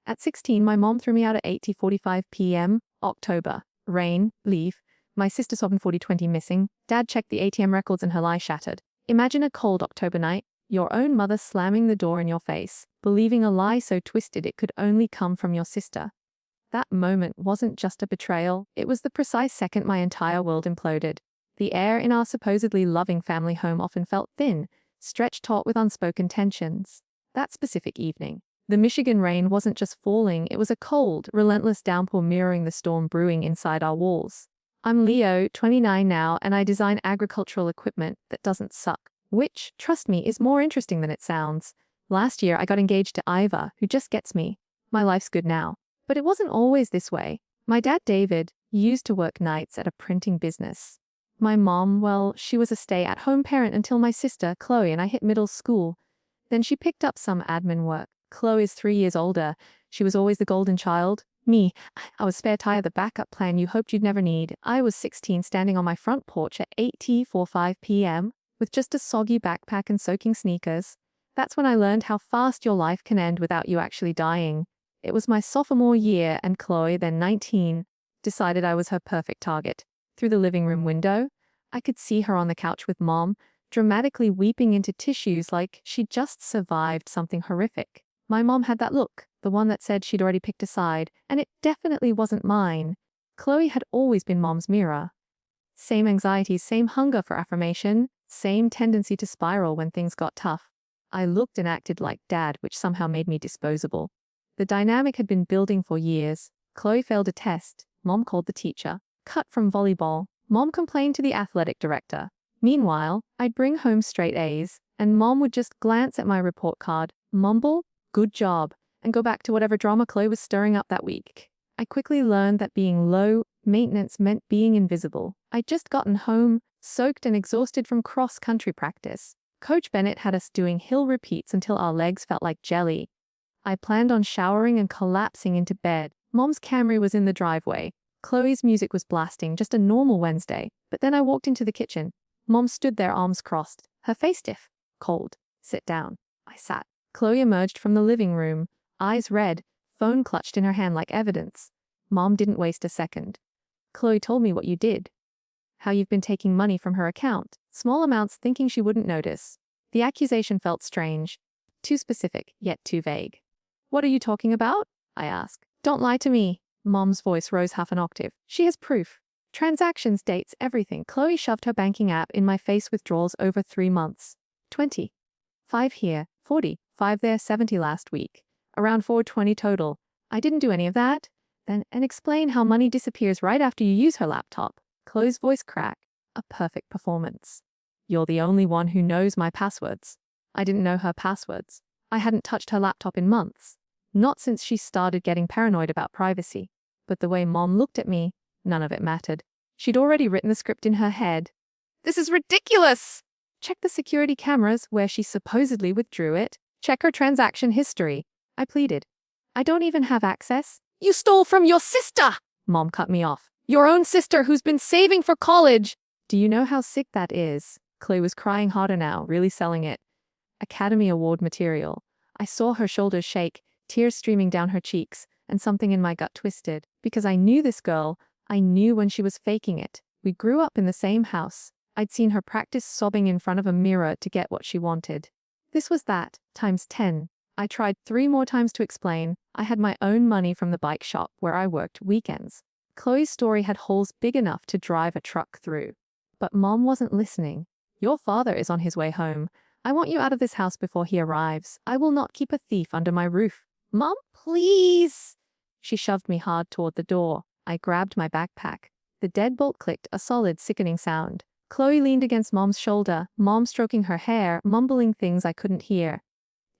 At 16, my mom threw me out at 8:45 p.m. October. Rain, leave. My sister sobbed 40/20 missing. Dad checked the ATM records and her lie shattered. Imagine a cold October night, your own mother slamming the door in your face, believing a lie so twisted it could only come from your sister. That moment wasn't just a betrayal, it was the precise second my entire world imploded. The air in our supposedly loving family home often felt thin, stretched taut with unspoken tensions. That specific evening, the Michigan rain wasn't just falling, it was a cold, relentless downpour mirroring the storm brewing inside our walls. I'm Leo, 29 now, and I design agricultural equipment that doesn't suck. Which, trust me, is more interesting than it sounds. Last year, I got engaged to Iva, who just gets me. My life's good now. But it wasn't always this way. My dad, David, used to work nights at a printing business. My mom, well, she was a stay-at-home parent until my sister, Chloe, and I hit middle school. Then she picked up some admin work. Chloe's 3 years older. She was always the golden child. Me, I was spare tire, the backup plan you hoped you'd never need. I was 16, standing on my front porch at 8:45 p.m. with just a soggy backpack and soaking sneakers. That's when I learned how fast your life can end without you actually dying. It was my sophomore year, and Chloe, then 19, decided I was her perfect target. Through the living room window, I could see her on the couch with Mom, dramatically weeping into tissues like she'd just survived something horrific. My mom had that look, the one that said she'd already picked a side, and it definitely wasn't mine. Chloe had always been Mom's mirror. Same anxieties, same hunger for affirmation, same tendency to spiral when things got tough. I looked and acted like Dad, which somehow made me disposable. The dynamic had been building for years. Chloe failed a test. Mom called the teacher. Cut from volleyball. Mom complained to the athletic director. Meanwhile, I'd bring home straight A's, and Mom would just glance at my report card, mumble, "Good job," and go back to whatever drama Chloe was stirring up that week. I quickly learned that being low maintenance meant being invisible. I'd just gotten home, soaked and exhausted from cross-country practice. Coach Bennett had us doing hill repeats until our legs felt like jelly. I planned on showering and collapsing into bed. Mom's Camry was in the driveway. Chloe's music was blasting, just a normal Wednesday. But then I walked into the kitchen. Mom stood there, arms crossed, her face stiff, cold. "Sit down." I sat. Chloe emerged from the living room, eyes red, phone clutched in her hand like evidence. Mom didn't waste a second. "Chloe told me what you did. How you've been taking money from her account, small amounts thinking she wouldn't notice." The accusation felt strange. Too specific, yet too vague. "What are you talking about?" I asked. "Don't lie to me." Mom's voice rose half an octave. "She has proof. Transactions, dates, everything." Chloe shoved her banking app in my face. Withdrawals over 3 months. 20. 5 here, 40, 5 there, 70 last week. Around 420 total. I didn't do any of that. Then, and explain how money disappears right after you use her laptop. Chloe's voice cracked. A perfect performance. "You're the only one who knows my passwords." I didn't know her passwords. I hadn't touched her laptop in months. Not since she started getting paranoid about privacy. But the way Mom looked at me, none of it mattered. She'd already written the script in her head. "This is ridiculous!" "Check the security cameras where she supposedly withdrew it. Check her transaction history," I pleaded. "I don't even have access." "You stole from your sister!" Mom cut me off. "Your own sister who's been saving for college!" "Do you know how sick that is?" Chloe was crying harder now, really selling it. Academy Award material. I saw her shoulders shake, tears streaming down her cheeks, and something in my gut twisted. Because I knew this girl, I knew when she was faking it. We grew up in the same house. I'd seen her practice sobbing in front of a mirror to get what she wanted. This was that, times 10. I tried 3 more times to explain. I had my own money from the bike shop where I worked weekends. Chloe's story had holes big enough to drive a truck through. But Mom wasn't listening. "Your father is on his way home. I want you out of this house before he arrives. I will not keep a thief under my roof." "Mom, please." She shoved me hard toward the door. I grabbed my backpack. The deadbolt clicked, a solid, sickening sound. Chloe leaned against Mom's shoulder, Mom stroking her hair, mumbling things I couldn't hear.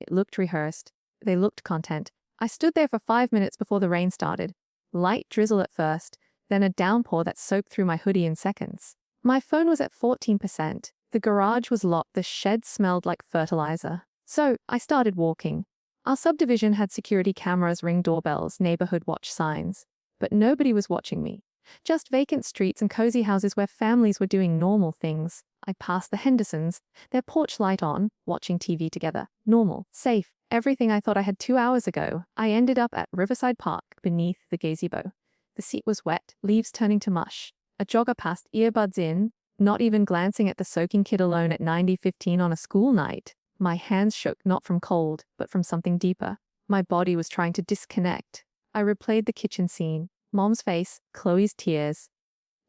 It looked rehearsed. They looked content. I stood there for 5 minutes before the rain started. Light drizzle at first, then a downpour that soaked through my hoodie in seconds. My phone was at 14%. The garage was locked. The shed smelled like fertilizer. So, I started walking. Our subdivision had security cameras, ring doorbells, neighborhood watch signs. But nobody was watching me. Just vacant streets and cozy houses where families were doing normal things. I passed the Hendersons, their porch light on, watching TV together. Normal, safe, Everything I thought I had 2 hours ago. I ended up at Riverside Park beneath the gazebo. The seat was wet, leaves turning to mush. A jogger passed, earbuds in, not even glancing at the soaking kid alone at 90:15 on a school night. My hands shook not from cold, but from something deeper. My body was trying to disconnect. I replayed the kitchen scene. Mom's face, Chloe's tears.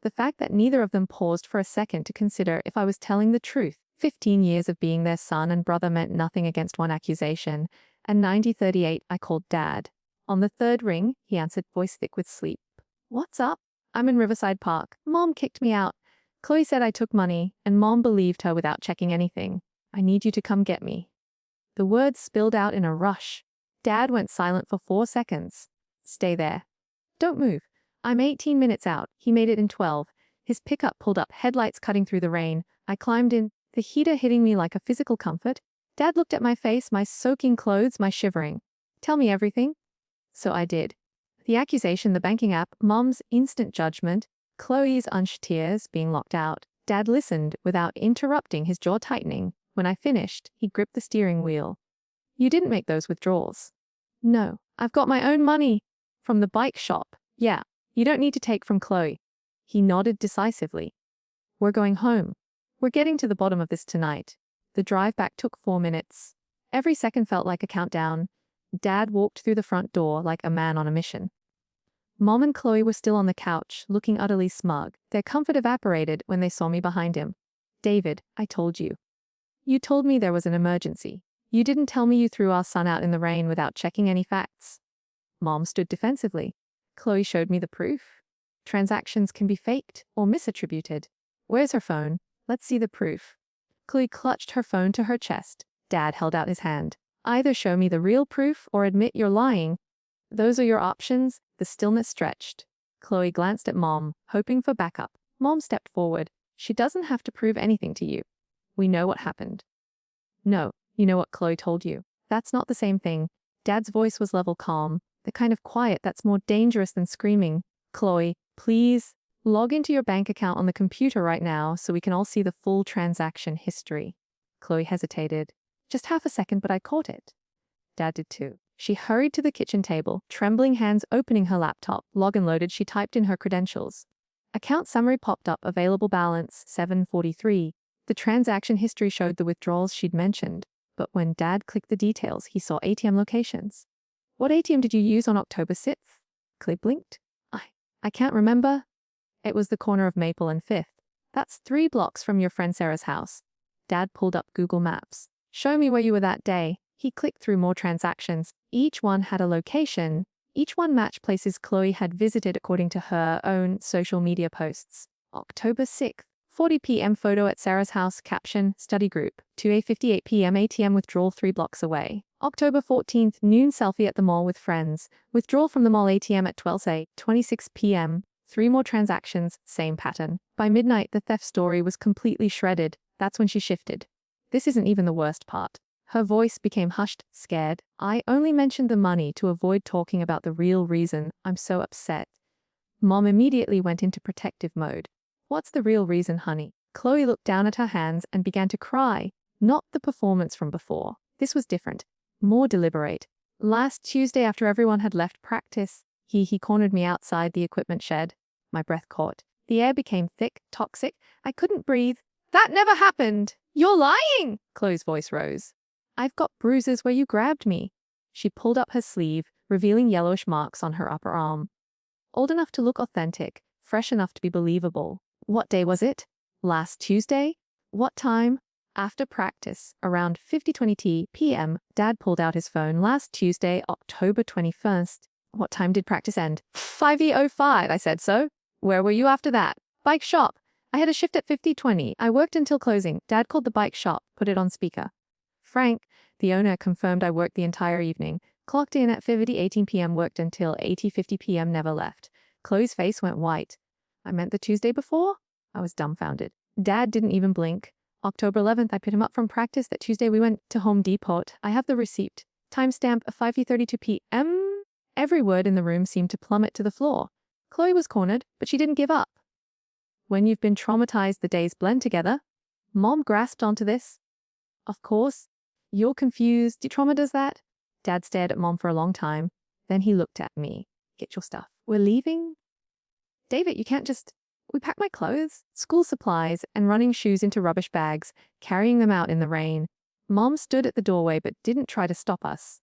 The fact that neither of them paused for a second to consider if I was telling the truth. 15 years of being their son and brother meant nothing against one accusation, and 90:38 I called Dad. On the third ring, he answered, voice thick with sleep. What's up? I'm in Riverside Park. Mom kicked me out. Chloe said I took money, and Mom believed her without checking anything. I need you to come get me. The words spilled out in a rush. Dad went silent for 4 seconds. Stay there. Don't move. I'm 18 minutes out. He made it in 12. His pickup pulled up, headlights cutting through the rain. I climbed in, the heater hitting me like a physical comfort. Dad looked at my face, my soaking clothes, my shivering. Tell me everything. So I did. The accusation, the banking app, Mom's instant judgment, Chloe's unshed tears, being locked out. Dad listened without interrupting, his jaw tightening. When I finished, he gripped the steering wheel. You didn't make those withdrawals. No, I've got my own money. From the bike shop. Yeah, you don't need to take from Chloe. He nodded decisively. We're going home. We're getting to the bottom of this tonight. The drive back took 4 minutes. Every second felt like a countdown. Dad walked through the front door like a man on a mission. Mom and Chloe were still on the couch, looking utterly smug. Their comfort evaporated when they saw me behind him. David, I told you. You told me there was an emergency. You didn't tell me you threw our son out in the rain without checking any facts. Mom stood defensively. Chloe showed me the proof. Transactions can be faked or misattributed. Where's her phone? Let's see the proof. Chloe clutched her phone to her chest. Dad held out his hand. Either show me the real proof or admit you're lying. Those are your options. The stillness stretched. Chloe glanced at Mom, hoping for backup. Mom stepped forward. She doesn't have to prove anything to you. We know what happened. No, you know what Chloe told you. That's not the same thing. Dad's voice was level calm, the kind of quiet that's more dangerous than screaming. Chloe, please, log into your bank account on the computer right now so we can all see the full transaction history. Chloe hesitated. Just half a second, but I caught it. Dad did too. She hurried to the kitchen table, trembling hands opening her laptop. Login loaded, she typed in her credentials. Account summary popped up, available balance, $743. The transaction history showed the withdrawals she'd mentioned, but when Dad clicked the details, he saw ATM locations. What ATM did you use on October 6th? Chloe blinked. I can't remember. It was the corner of Maple and 5th. That's 3 blocks from your friend Sarah's house. Dad pulled up Google Maps. Show me where you were that day. He clicked through more transactions. Each one had a location. Each one matched places Chloe had visited according to her own social media posts. October 6th, 40 p.m. photo at Sarah's house, caption, study group, 2:58 p.m. ATM withdrawal 3 blocks away. October 14th, noon selfie at the mall with friends, withdrawal from the mall ATM at 12:26 p.m. 3 more transactions, same pattern. By midnight, the theft story was completely shredded. That's when she shifted. This isn't even the worst part. Her voice became hushed, scared. I only mentioned the money to avoid talking about the real reason I'm so upset. Mom immediately went into protective mode. What's the real reason, honey? Chloe looked down at her hands and began to cry. Not the performance from before. This was different. More deliberate. Last Tuesday, after everyone had left practice, he cornered me outside the equipment shed. My breath caught. The air became thick, toxic. I couldn't breathe. That never happened. You're lying! Chloe's voice rose. I've got bruises where you grabbed me. She pulled up her sleeve, revealing yellowish marks on her upper arm. Old enough to look authentic, fresh enough to be believable. What day was it? Last Tuesday? What time? After practice, around 50:20 p.m., Dad pulled out his phone. Last Tuesday, October 21st. What time did practice end? 5:05, I said so. Where were you after that? Bike shop. I had a shift at 50:20. I worked until closing. Dad called the bike shop, put it on speaker. Frank, the owner, confirmed I worked the entire evening. Clocked in at 5:18 p.m., worked until 8:50 p.m., never left. Chloe's face went white. I meant the Tuesday before? I was dumbfounded. Dad didn't even blink. October 11th, I picked him up from practice. That Tuesday we went to Home Depot. I have the receipt. Timestamp 5:32 p.m. Every word in the room seemed to plummet to the floor. Chloe was cornered, but she didn't give up. When you've been traumatized, the days blend together. Mom grasped onto this. Of course. You're confused. Trauma does that. Dad stared at Mom for a long time. Then he looked at me. Get your stuff. We're leaving? David, you can't just... We packed my clothes, school supplies, and running shoes into rubbish bags, carrying them out in the rain. Mom stood at the doorway but didn't try to stop us.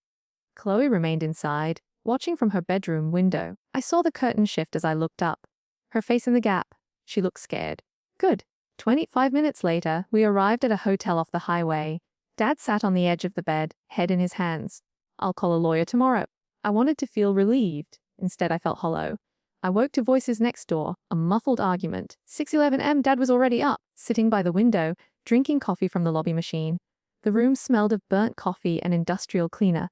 Chloe remained inside, watching from her bedroom window. I saw the curtain shift as I looked up. Her face in the gap. She looked scared. Good. 25 minutes later, we arrived at a hotel off the highway. Dad sat on the edge of the bed, head in his hands. I'll call a lawyer tomorrow. I wanted to feel relieved. Instead, I felt hollow. I woke to voices next door, a muffled argument. 6:11 a.m. Dad was already up, sitting by the window, drinking coffee from the lobby machine. The room smelled of burnt coffee and industrial cleaner.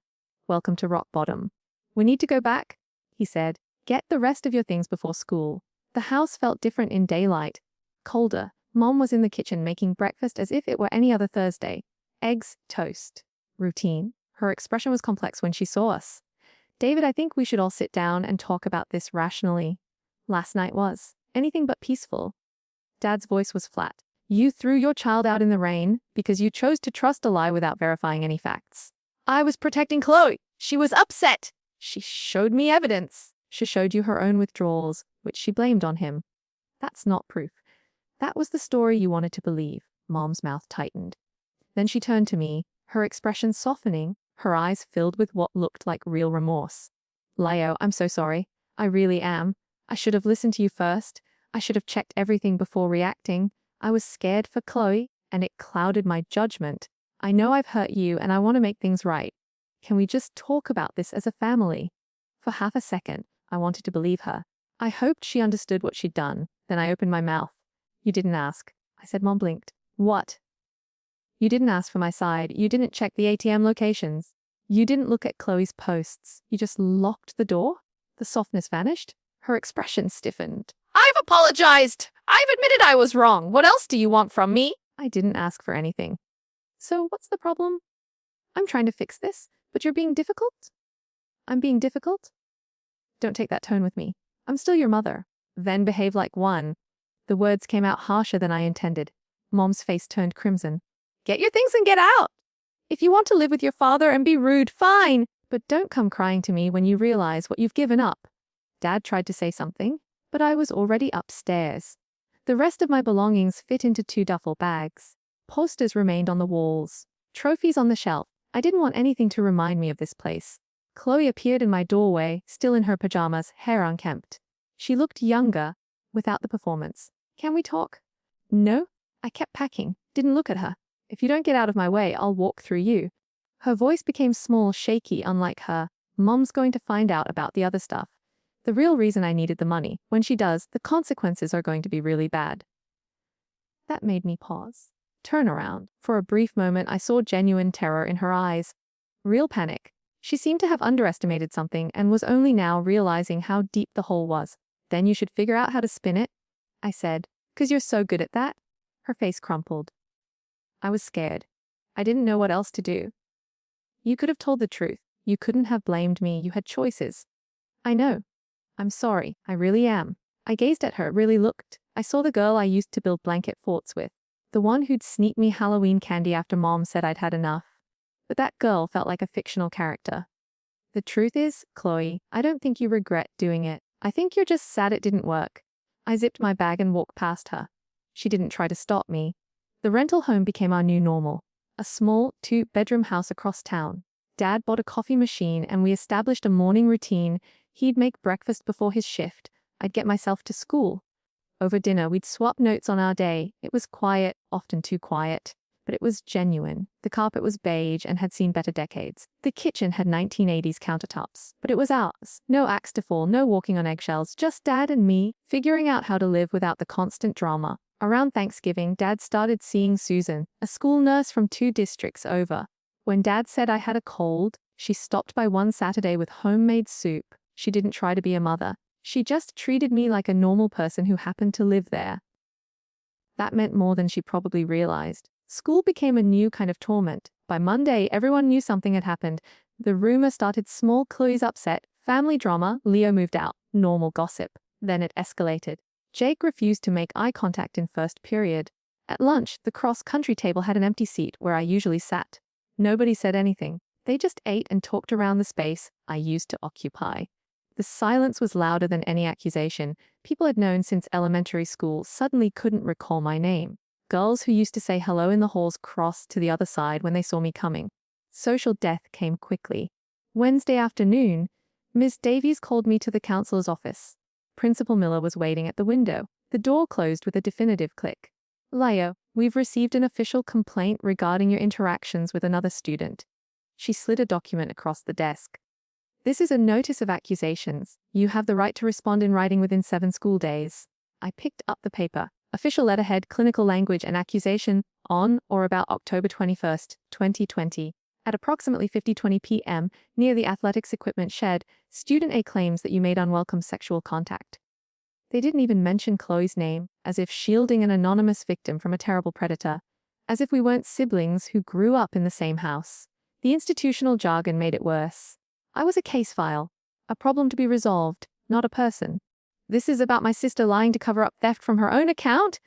Welcome to rock bottom. We need to go back, he said. Get the rest of your things before school. The house felt different in daylight. Colder. Mom was in the kitchen making breakfast as if it were any other Thursday. Eggs, toast. Routine. Her expression was complex when she saw us. David, I think we should all sit down and talk about this rationally. Last night was anything but peaceful. Dad's voice was flat. You threw your child out in the rain because you chose to trust a lie without verifying any facts. I was protecting Chloe. She was upset. She showed me evidence. She showed you her own withdrawals, which she blamed on him. That's not proof. That was the story you wanted to believe. Mom's mouth tightened. Then she turned to me, her expression softening, her eyes filled with what looked like real remorse. Leo, I'm so sorry. I really am. I should have listened to you first. I should have checked everything before reacting. I was scared for Chloe, and it clouded my judgment. I know I've hurt you, and I want to make things right. Can we just talk about this as a family? For half a second, I wanted to believe her. I hoped she understood what she'd done. Then I opened my mouth. You didn't ask. I said. Mom blinked. What? You didn't ask for my side. You didn't check the ATM locations. You didn't look at Chloe's posts. You just locked the door? The softness vanished. Her expression stiffened. I've apologized. I've admitted I was wrong. What else do you want from me? I didn't ask for anything. So what's the problem? I'm trying to fix this, but you're being difficult? I'm being difficult? Don't take that tone with me. I'm still your mother. Then behave like one. The words came out harsher than I intended. Mom's face turned crimson. Get your things and get out. If you want to live with your father and be rude, fine. But don't come crying to me when you realize what you've given up. Dad tried to say something, but I was already upstairs. The rest of my belongings fit into 2 duffel bags. Posters remained on the walls. Trophies on the shelf. I didn't want anything to remind me of this place. Chloe appeared in my doorway, still in her pajamas, hair unkempt. She looked younger, without the performance. Can we talk? No. I kept packing. Didn't look at her. If you don't get out of my way, I'll walk through you. Her voice became small, shaky, unlike her. Mom's going to find out about the other stuff. The real reason I needed the money. When she does, the consequences are going to be really bad. That made me pause. Turn around. For a brief moment, I saw genuine terror in her eyes. Real panic. She seemed to have underestimated something and was only now realizing how deep the hole was. Then you should figure out how to spin it, I said. 'Cause you're so good at that. Her face crumpled. I was scared. I didn't know what else to do. You could have told the truth. You couldn't have blamed me. You had choices. I know. I'm sorry. I really am. I gazed at her, really looked. I saw the girl I used to build blanket forts with. The one who'd sneak me Halloween candy after Mom said I'd had enough. But that girl felt like a fictional character. The truth is, Chloe, I don't think you regret doing it. I think you're just sad it didn't work. I zipped my bag and walked past her. She didn't try to stop me. The rental home became our new normal. A small, 2-bedroom house across town. Dad bought a coffee machine and we established a morning routine. He'd make breakfast before his shift. I'd get myself to school. Over dinner, we'd swap notes on our day. It was quiet, often too quiet. But it was genuine. The carpet was beige and had seen better decades. The kitchen had 1980s countertops, but it was ours. No axe to fall, no walking on eggshells, just Dad and me, figuring out how to live without the constant drama. Around Thanksgiving, Dad started seeing Susan, a school nurse from 2 districts over. When Dad said I had a cold, she stopped by one Saturday with homemade soup. She didn't try to be a mother. She just treated me like a normal person who happened to live there. That meant more than she probably realized. School became a new kind of torment. By Monday, everyone knew something had happened. The rumor started small. Chloe's upset, family drama, Leo moved out, normal gossip. Then it escalated. Jake refused to make eye contact in first period. At lunch, the cross-country table had an empty seat where I usually sat. Nobody said anything. They just ate and talked around the space I used to occupy. The silence was louder than any accusation. People I'd known since elementary school suddenly couldn't recall my name. Girls who used to say hello in the halls crossed to the other side when they saw me coming. Social death came quickly. Wednesday afternoon, Ms. Davies called me to the counselor's office. Principal Miller was waiting at the window. The door closed with a definitive click. Leo, we've received an official complaint regarding your interactions with another student. She slid a document across the desk. This is a notice of accusations. You have the right to respond in writing within 7 school days. I picked up the paper. Official letterhead, clinical language and accusation on or about October 21st, 2020. At approximately 5:20 p.m., near the athletics equipment shed, Student A claims that you made unwelcome sexual contact. They didn't even mention Chloe's name, as if shielding an anonymous victim from a terrible predator. As if we weren't siblings who grew up in the same house. The institutional jargon made it worse. I was a case file. A problem to be resolved, not a person. This is about my sister lying to cover up theft from her own account?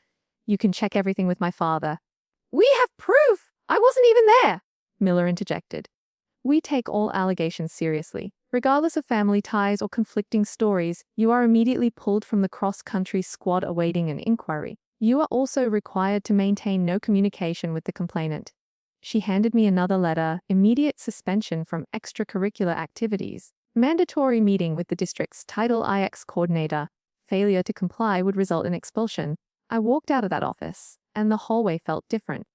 You can check everything with my father. We have proof! I wasn't even there! Miller interjected. We take all allegations seriously. Regardless of family ties or conflicting stories, you are immediately pulled from the cross-country squad awaiting an inquiry. You are also required to maintain no communication with the complainant. She handed me another letter, immediate suspension from extracurricular activities, mandatory meeting with the district's Title IX coordinator. Failure to comply would result in expulsion. I walked out of that office, and the hallway felt different.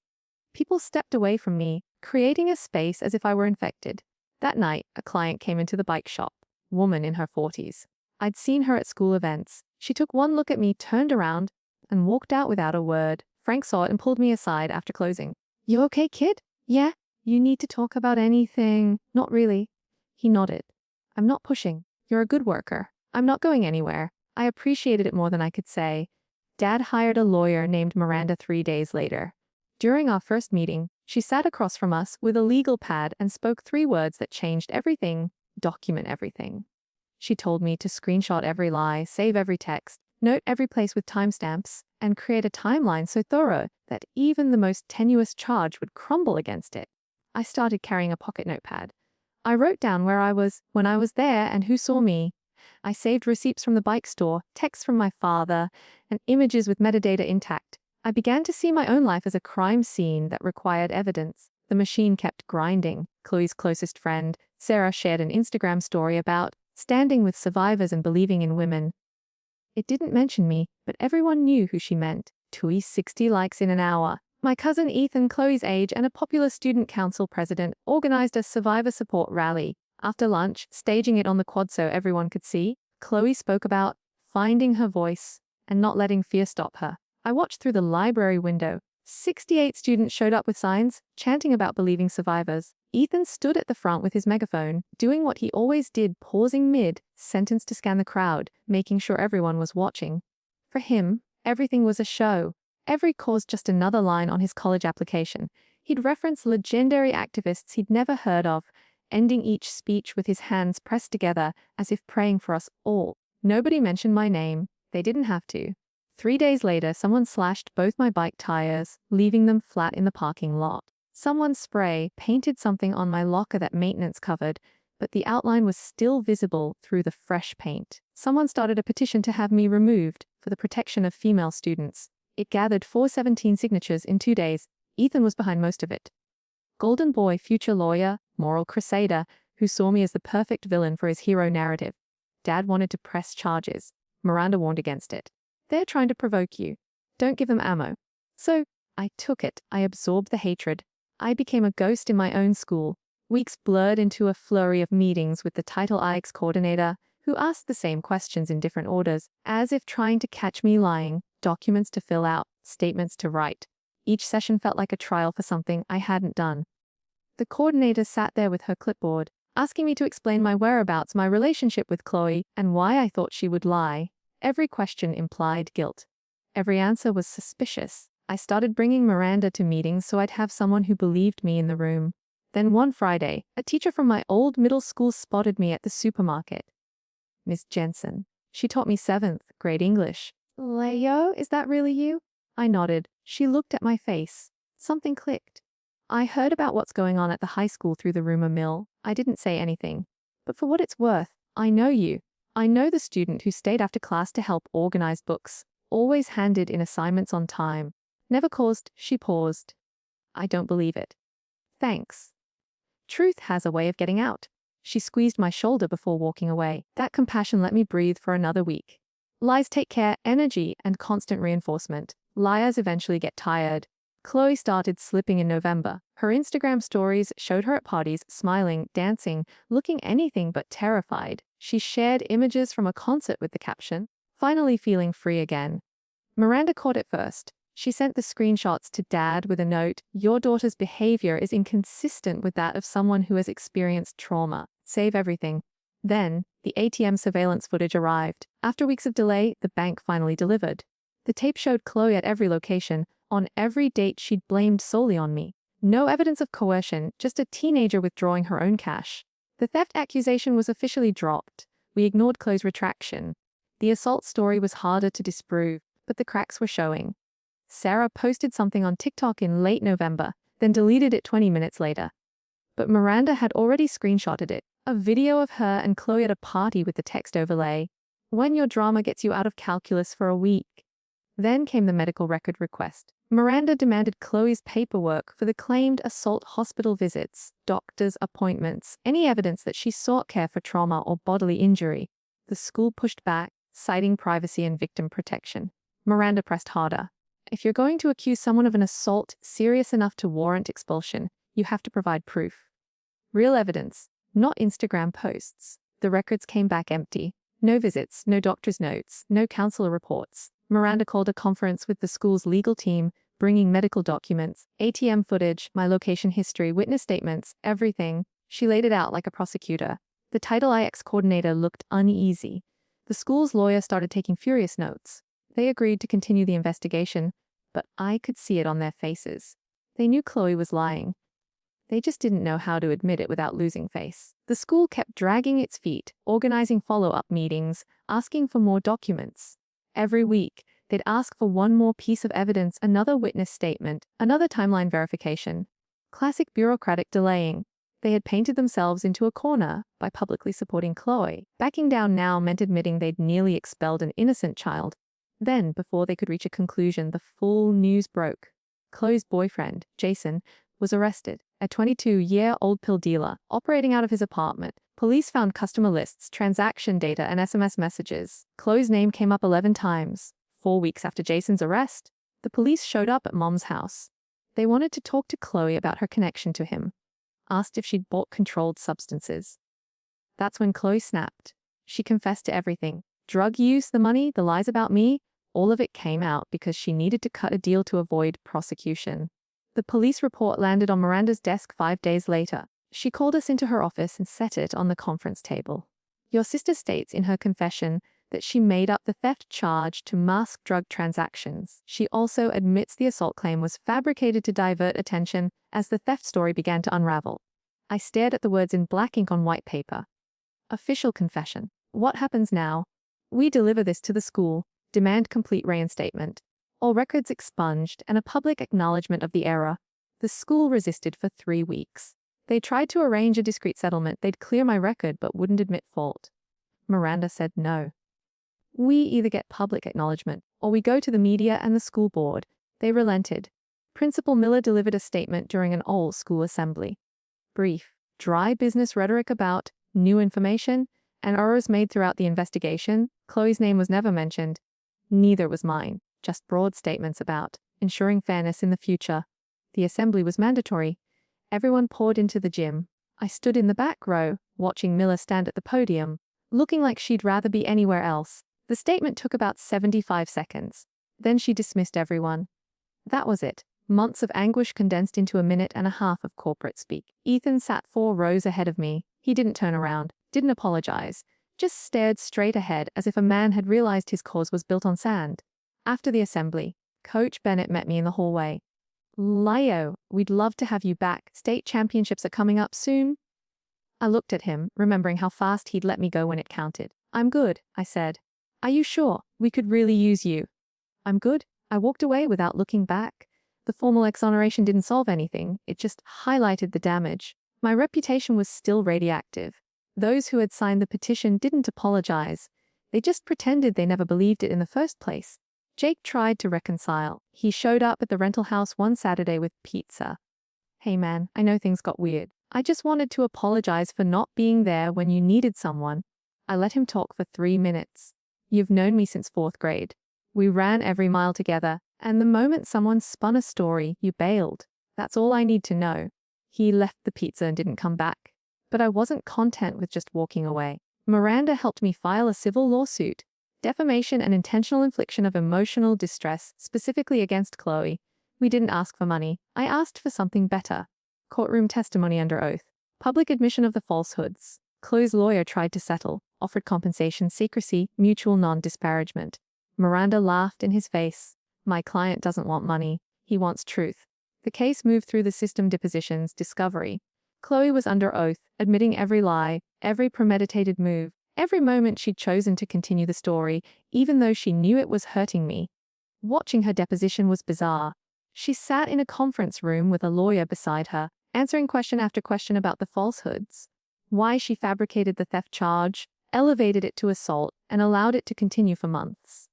People stepped away from me, creating a space as if I were infected. That night, a client came into the bike shop, woman in her 40s. I'd seen her at school events. She took one look at me, turned around, and walked out without a word. Frank saw it and pulled me aside after closing. You okay, kid? Yeah? You need to talk about anything? Not really. He nodded. I'm not pushing. You're a good worker. I'm not going anywhere. I appreciated it more than I could say. Dad hired a lawyer named Miranda 3 days later. During our first meeting, she sat across from us with a legal pad and spoke 3 words that changed everything: document everything. She told me to screenshot every lie, save every text, note every place with timestamps, and create a timeline so thorough that even the most tenuous charge would crumble against it. I started carrying a pocket notepad. I wrote down where I was, when I was there, and who saw me. I saved receipts from the bike store, texts from my father, and images with metadata intact. I began to see my own life as a crime scene that required evidence. The machine kept grinding. Chloe's closest friend, Sarah, shared an Instagram story about standing with survivors and believing in women. It didn't mention me, but everyone knew who she meant. 60 likes in an hour. My cousin Ethan, Chloe's age, and a popular student council president organized a survivor support rally. After lunch, staging it on the quad so everyone could see, Chloe spoke about finding her voice and not letting fear stop her. I watched through the library window. 68 students showed up with signs, chanting about believing survivors. Ethan stood at the front with his megaphone, doing what he always did, pausing mid-sentence to scan the crowd, making sure everyone was watching. For him, everything was a show. Every cause just another line on his college application. He'd reference legendary activists he'd never heard of, ending each speech with his hands pressed together as if praying for us all. Nobody mentioned my name. They didn't have to. 3 days later, someone slashed both my bike tires, leaving them flat in the parking lot. Someone's spray painted something on my locker that maintenance covered, but the outline was still visible through the fresh paint. Someone started a petition to have me removed for the protection of female students. It gathered 417 signatures in 2 days. Ethan was behind most of it. Golden boy, future lawyer, moral crusader, who saw me as the perfect villain for his hero narrative. Dad wanted to press charges. Miranda warned against it. They're trying to provoke you. Don't give them ammo. So, I took it. I absorbed the hatred. I became a ghost in my own school. Weeks blurred into a flurry of meetings with the Title IX coordinator, who asked the same questions in different orders, as if trying to catch me lying, documents to fill out, statements to write. Each session felt like a trial for something I hadn't done. The coordinator sat there with her clipboard, asking me to explain my whereabouts, my relationship with Chloe, and why I thought she would lie. Every question implied guilt. Every answer was suspicious. I started bringing Miranda to meetings so I'd have someone who believed me in the room. Then one Friday, a teacher from my old middle school spotted me at the supermarket. Miss Jensen. She taught me 7th grade English. Leo, is that really you? I nodded. She looked at my face. Something clicked. I heard about what's going on at the high school through the rumor mill. I didn't say anything. But for what it's worth, I know you. I know the student who stayed after class to help organize books, always handed in assignments on time. Never caused, she paused. I don't believe it. Thanks. Truth has a way of getting out. She squeezed my shoulder before walking away. That compassion let me breathe for another week. Lies take care, energy, and constant reinforcement. Liars eventually get tired. Chloe started slipping in November. Her Instagram stories showed her at parties, smiling, dancing, looking anything but terrified. She shared images from a concert with the caption, "Finally feeling free again." Miranda caught it first. She sent the screenshots to Dad with a note, "Your daughter's behavior is inconsistent with that of someone who has experienced trauma. Save everything." Then, the ATM surveillance footage arrived. After weeks of delay, the bank finally delivered. The tape showed Chloe at every location. On every date she'd blamed solely on me. No evidence of coercion, just a teenager withdrawing her own cash. The theft accusation was officially dropped. We ignored Chloe's retraction. The assault story was harder to disprove, but the cracks were showing. Sarah posted something on TikTok in late November, then deleted it 20 minutes later. But Miranda had already screenshotted it, a video of her and Chloe at a party with the text overlay. "When your drama gets you out of calculus for a week." Then came the medical record request. Miranda demanded Chloe's paperwork for the claimed assault, hospital visits, doctor's appointments, any evidence that she sought care for trauma or bodily injury. The school pushed back, citing privacy and victim protection. Miranda pressed harder. "If you're going to accuse someone of an assault serious enough to warrant expulsion, you have to provide proof. Real evidence, not Instagram posts." The records came back empty. No visits, no doctor's notes, no counselor reports. Miranda called a conference with the school's legal team, bringing medical documents, ATM footage, my location history, witness statements, everything. She laid it out like a prosecutor. The Title IX coordinator looked uneasy. The school's lawyer started taking furious notes. They agreed to continue the investigation, but I could see it on their faces. They knew Chloe was lying. They just didn't know how to admit it without losing face. The school kept dragging its feet, organizing follow-up meetings, asking for more documents. Every week, they'd ask for one more piece of evidence, another witness statement, another timeline verification. Classic bureaucratic delaying. They had painted themselves into a corner by publicly supporting Chloe. Backing down now meant admitting they'd nearly expelled an innocent child. Then, before they could reach a conclusion, the full news broke. Chloe's boyfriend, Jason, was arrested. A 22-year-old pill dealer, operating out of his apartment. Police found customer lists, transaction data, and SMS messages. Chloe's name came up 11 times. 4 weeks after Jason's arrest, the police showed up at Mom's house. They wanted to talk to Chloe about her connection to him. Asked if she'd bought controlled substances. That's when Chloe snapped. She confessed to everything. Drug use, the money, the lies about me, all of it came out because she needed to cut a deal to avoid prosecution. The police report landed on Miranda's desk 5 days later. She called us into her office and set it on the conference table. Your sister states in her confession that she made up the theft charge to mask drug transactions. She also admits the assault claim was fabricated to divert attention as the theft story began to unravel. I stared at the words in black ink on white paper. Official confession. What happens now? We deliver this to the school, demand complete reinstatement. All records expunged and a public acknowledgement of the error. The school resisted for 3 weeks. They tried to arrange a discreet settlement. They'd clear my record but wouldn't admit fault. Miranda said no. We either get public acknowledgement or we go to the media and the school board. They relented. Principal Miller delivered a statement during an all-school assembly. Brief, dry business rhetoric about new information and errors made throughout the investigation. Chloe's name was never mentioned. Neither was mine. Just broad statements about ensuring fairness in the future. The assembly was mandatory. Everyone poured into the gym. I stood in the back row, watching Miller stand at the podium, looking like she'd rather be anywhere else. The statement took about 75 seconds. Then she dismissed everyone. That was it. Months of anguish condensed into a minute and a half of corporate speak. Ethan sat 4 rows ahead of me. He didn't turn around, didn't apologize, just stared straight ahead as if a man had realized his cause was built on sand. After the assembly, Coach Bennett met me in the hallway. "Leo, we'd love to have you back. State championships are coming up soon." I looked at him, remembering how fast he'd let me go when it counted. "I'm good," I said. "Are you sure? We could really use you." "I'm good." I walked away without looking back. The formal exoneration didn't solve anything, it just highlighted the damage. My reputation was still radioactive. Those who had signed the petition didn't apologize. They just pretended they never believed it in the first place. Jake tried to reconcile. He showed up at the rental house one Saturday with pizza. "Hey man, I know things got weird. I just wanted to apologize for not being there when you needed someone." I let him talk for 3 minutes. "You've known me since 4th grade. We ran every mile together, and the moment someone spun a story, you bailed. That's all I need to know." He left the pizza and didn't come back. But I wasn't content with just walking away. Miranda helped me file a civil lawsuit. Defamation and intentional infliction of emotional distress, specifically against Chloe. We didn't ask for money. I asked for something better. Courtroom testimony under oath. Public admission of the falsehoods. Chloe's lawyer tried to settle, offered compensation, secrecy, mutual non-disparagement. Miranda laughed in his face. "My client doesn't want money. He wants truth." The case moved through the system, depositions, discovery. Chloe was under oath, admitting every lie, every premeditated move, every moment she'd chosen to continue the story, even though she knew it was hurting me. Watching her deposition was bizarre. She sat in a conference room with a lawyer beside her, answering question after question about the falsehoods. Why she fabricated the theft charge, elevated it to assault, and allowed it to continue for months.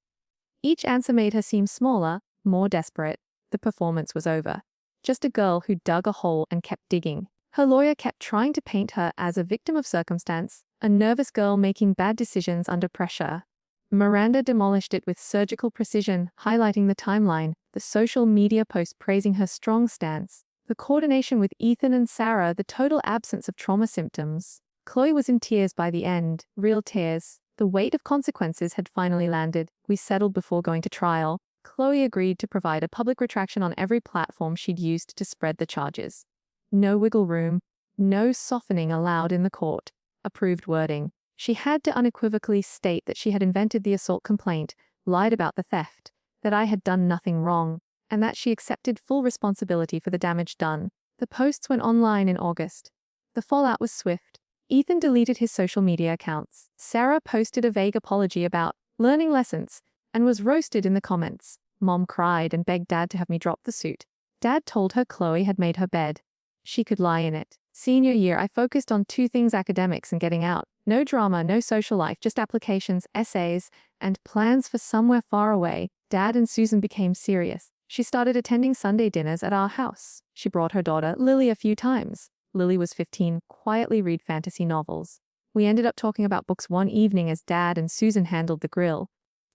Each answer made her seem smaller, more desperate. The performance was over. Just a girl who dug a hole and kept digging. Her lawyer kept trying to paint her as a victim of circumstance, a nervous girl making bad decisions under pressure. Miranda demolished it with surgical precision, highlighting the timeline, the social media post praising her strong stance, the coordination with Ethan and Sarah, the total absence of trauma symptoms. Chloe was in tears by the end, real tears. The weight of consequences had finally landed. We settled before going to trial. Chloe agreed to provide a public retraction on every platform she'd used to spread the charges. No wiggle room, no softening allowed in the court. Approved wording. She had to unequivocally state that she had invented the assault complaint, lied about the theft, that I had done nothing wrong, and that she accepted full responsibility for the damage done. The posts went online in August. The fallout was swift. Ethan deleted his social media accounts. Sarah posted a vague apology about learning lessons and was roasted in the comments. Mom cried and begged Dad to have me drop the suit. Dad told her Chloe had made her bed. She could lie in it. Senior year, I focused on 2 things: academics and getting out. No drama, no social life, just applications, essays, and plans for somewhere far away. Dad and Susan became serious. She started attending Sunday dinners at our house. She brought her daughter, Lily, a few times. Lily was 15, quietly read fantasy novels. We ended up talking about books one evening as Dad and Susan handled the grill.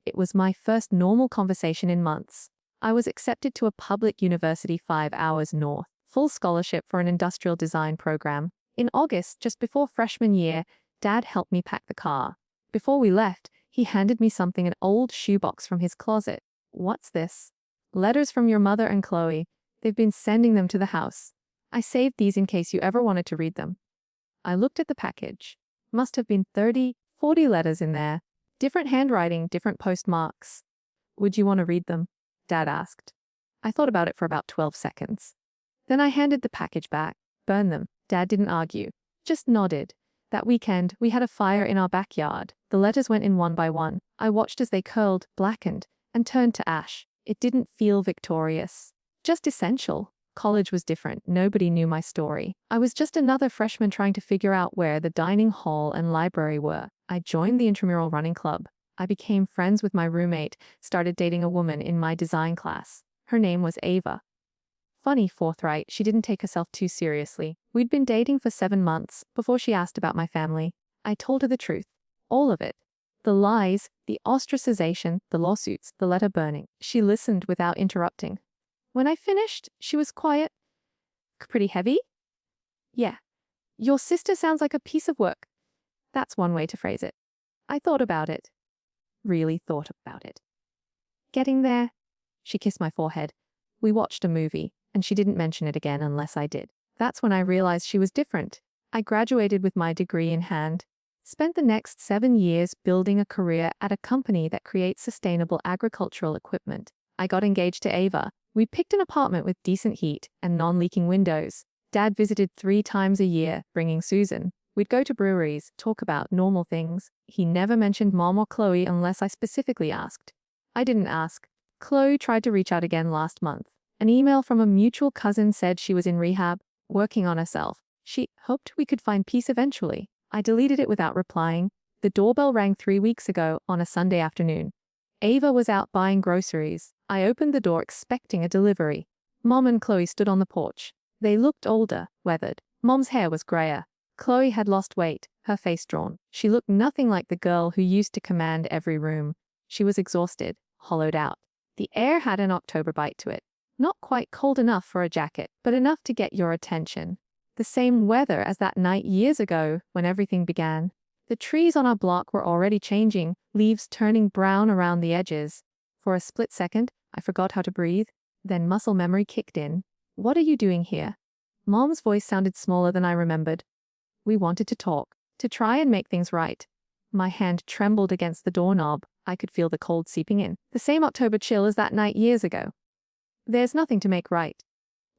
It was my first normal conversation in months. I was accepted to a public university 5 hours north. Full scholarship for an industrial design program. In August, just before freshman year, Dad helped me pack the car. Before we left, he handed me something, an old shoebox from his closet. "What's this?" "Letters from your mother and Chloe. They've been sending them to the house. I saved these in case you ever wanted to read them." I looked at the package. Must have been 30, 40 letters in there. Different handwriting, different postmarks. "Would you want to read them?" Dad asked. I thought about it for about 12 seconds. Then I handed the package back. "Burn them." Dad didn't argue, just nodded. That weekend, we had a fire in our backyard. The letters went in one by one. I watched as they curled, blackened, and turned to ash. It didn't feel victorious. Just essential. College was different. Nobody knew my story. I was just another freshman trying to figure out where the dining hall and library were. I joined the intramural running club. I became friends with my roommate, started dating a woman in my design class. Her name was Ava. Funny, forthright, she didn't take herself too seriously. We'd been dating for 7 months before she asked about my family. I told her the truth. All of it. The lies, the ostracization, the lawsuits, the letter burning. She listened without interrupting. When I finished, she was quiet. "Pretty heavy?" "Yeah. Your sister sounds like a piece of work." That's one way to phrase it. I thought about it. Really thought about it. Getting there. She kissed my forehead. We watched a movie, and she didn't mention it again unless I did. That's when I realized she was different. I graduated with my degree in hand. Spent the next 7 years building a career at a company that creates sustainable agricultural equipment. I got engaged to Ava. We picked an apartment with decent heat and non-leaking windows. Dad visited 3 times a year, bringing Susan. We'd go to breweries, talk about normal things. He never mentioned Mom or Chloe unless I specifically asked. I didn't ask. Chloe tried to reach out again last month. An email from a mutual cousin said she was in rehab, working on herself. She hoped we could find peace eventually. I deleted it without replying. The doorbell rang 3 weeks ago on a Sunday afternoon. Ava was out buying groceries. I opened the door expecting a delivery. Mom and Chloe stood on the porch. They looked older, weathered. Mom's hair was grayer. Chloe had lost weight, her face drawn. She looked nothing like the girl who used to command every room. She was exhausted, hollowed out. The air had an October bite to it. Not quite cold enough for a jacket, but enough to get your attention. The same weather as that night years ago when everything began. The trees on our block were already changing, leaves turning brown around the edges. For a split second, I forgot how to breathe. Then muscle memory kicked in. What are you doing here? Mom's voice sounded smaller than I remembered. We wanted to talk, to try and make things right. My hand trembled against the doorknob. I could feel the cold seeping in. The same October chill as that night years ago. There's nothing to make right.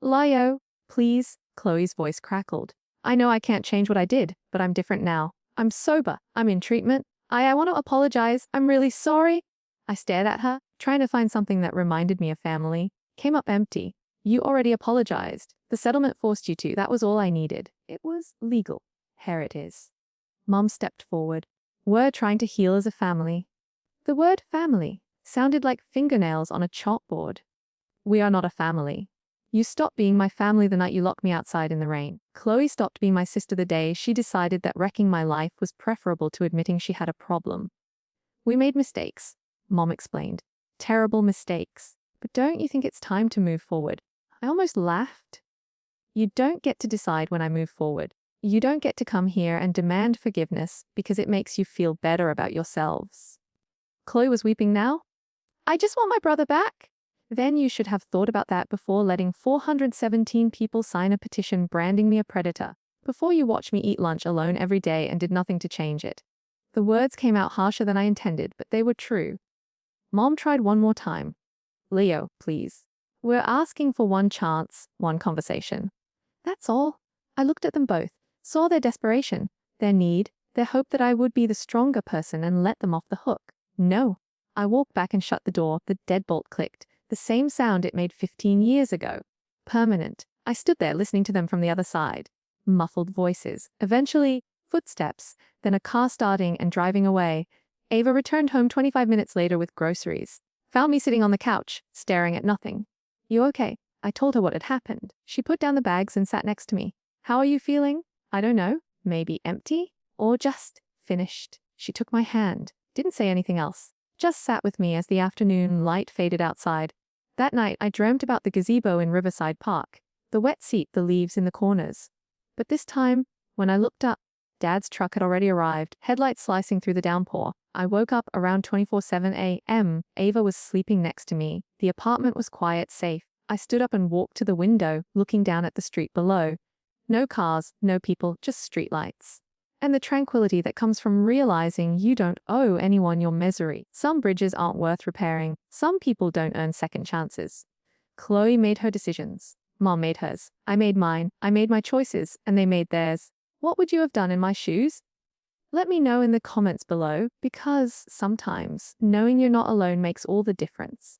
Lio, please, Chloe's voice crackled. I know I can't change what I did, but I'm different now. I'm sober. I'm in treatment. I want to apologize. I'm really sorry. I stared at her, trying to find something that reminded me of family. Came up empty. You already apologized. The settlement forced you to. That was all I needed. It was legal. Here it is. Mom stepped forward. We're trying to heal as a family. The word family sounded like fingernails on a chalkboard. We are not a family. You stopped being my family the night you locked me outside in the rain. Chloe stopped being my sister the day she decided that wrecking my life was preferable to admitting she had a problem. We made mistakes, Mom explained. Terrible mistakes. But don't you think it's time to move forward? I almost laughed. You don't get to decide when I move forward. You don't get to come here and demand forgiveness because it makes you feel better about yourselves. Chloe was weeping now. I just want my brother back. Then you should have thought about that before letting 417 people sign a petition branding me a predator, before you watched me eat lunch alone every day and did nothing to change it. The words came out harsher than I intended, but they were true. Mom tried one more time. Leo, please. We're asking for one chance, one conversation. That's all. I looked at them both, saw their desperation, their need, their hope that I would be the stronger person and let them off the hook. No. I walked back and shut the door. The deadbolt clicked. The same sound it made 15 years ago. Permanent. I stood there listening to them from the other side. Muffled voices. Eventually, footsteps. Then a car starting and driving away. Ava returned home 25 minutes later with groceries. Found me sitting on the couch, staring at nothing. You okay? I told her what had happened. She put down the bags and sat next to me. How are you feeling? I don't know. Maybe empty? Or just finished. She took my hand. Didn't say anything else. Just sat with me as the afternoon light faded outside. That night I dreamt about the gazebo in Riverside Park, the wet seat, the leaves in the corners. But this time, when I looked up, Dad's truck had already arrived, headlights slicing through the downpour. I woke up around 24:07 a.m. Ava was sleeping next to me. The apartment was quiet, safe. I stood up and walked to the window, looking down at the street below. No cars, no people, just streetlights. And the tranquility that comes from realizing you don't owe anyone your misery. Some bridges aren't worth repairing. Some people don't earn second chances. Chloe made her decisions. Mom made hers. I made mine. I made my choices, and they made theirs. What would you have done in my shoes? Let me know in the comments below, because sometimes knowing you're not alone makes all the difference.